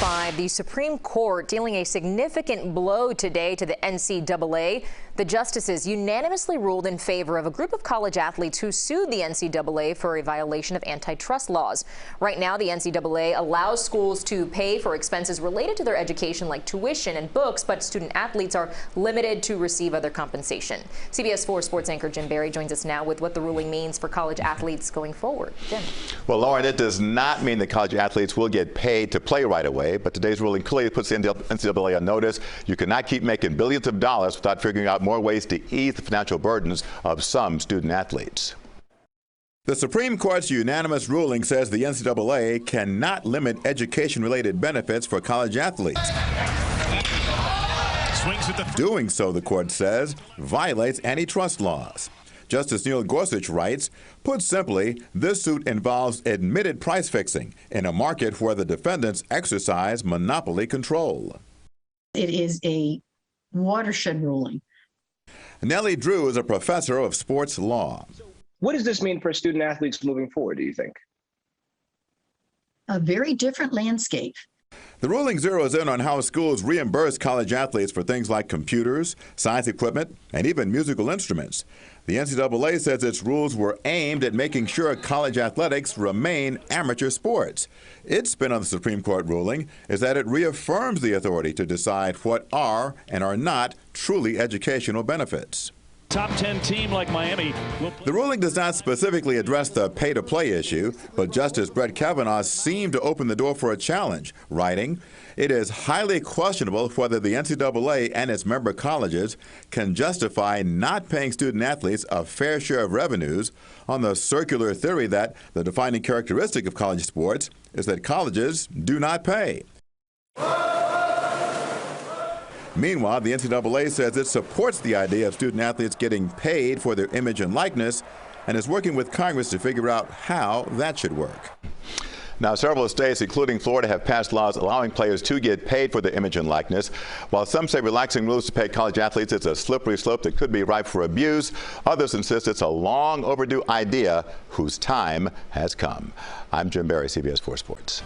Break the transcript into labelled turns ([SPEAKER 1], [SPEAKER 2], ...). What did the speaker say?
[SPEAKER 1] 5, the Supreme Court dealing a significant blow today to the NCAA. The justices unanimously ruled in favor of a group of college athletes who sued the NCAA for a violation of antitrust laws. Right now, the NCAA allows schools to pay for expenses related to their education like tuition and books, but student athletes are limited to receive other compensation. CBS 4 sports anchor Jim Barry joins us now with what the ruling means for college athletes going forward. Jim.
[SPEAKER 2] Well, Lauren, it does not mean that college athletes will get paid to play right away, but today's ruling clearly puts the NCAA on notice. You cannot keep making billions of dollars without figuring out more ways to ease the financial burdens of some student athletes. The Supreme Court's unanimous ruling says the NCAA cannot limit education-related benefits for college athletes. Doing so, the court says, violates antitrust laws. Justice Neil Gorsuch writes, put simply, this suit involves admitted price fixing in a market where the defendants exercise monopoly control.
[SPEAKER 3] It is a watershed ruling.
[SPEAKER 2] Nellie Drew is a professor of sports law.
[SPEAKER 4] What does this mean for student athletes moving forward, do you think?
[SPEAKER 3] A very different landscape.
[SPEAKER 2] The ruling zeroes in on how schools reimburse college athletes for things like computers, science equipment, and even musical instruments. The NCAA says its rules were aimed at making sure college athletics remain amateur sports. Its spin on the Supreme Court ruling is that it reaffirms the authority to decide what are and are not truly educational benefits.
[SPEAKER 5] Top 10 team like Miami.
[SPEAKER 2] The ruling does not specifically address the pay-to-play issue, but Justice Brett Kavanaugh seemed to open the door for a challenge, writing, it is highly questionable whether the NCAA and its member colleges can justify not paying student athletes a fair share of revenues on the circular theory that the defining characteristic of college sports is that colleges do not pay. Meanwhile, the NCAA says it supports the idea of student athletes getting paid for their image and likeness and is working with Congress to figure out how that should work. Now, several states, including Florida, have passed laws allowing players to get paid for their image and likeness. While some say relaxing rules to pay college athletes is a slippery slope that could be ripe for abuse, others insist it's a long overdue idea whose time has come. I'm Jim Barry, CBS 4 Sports.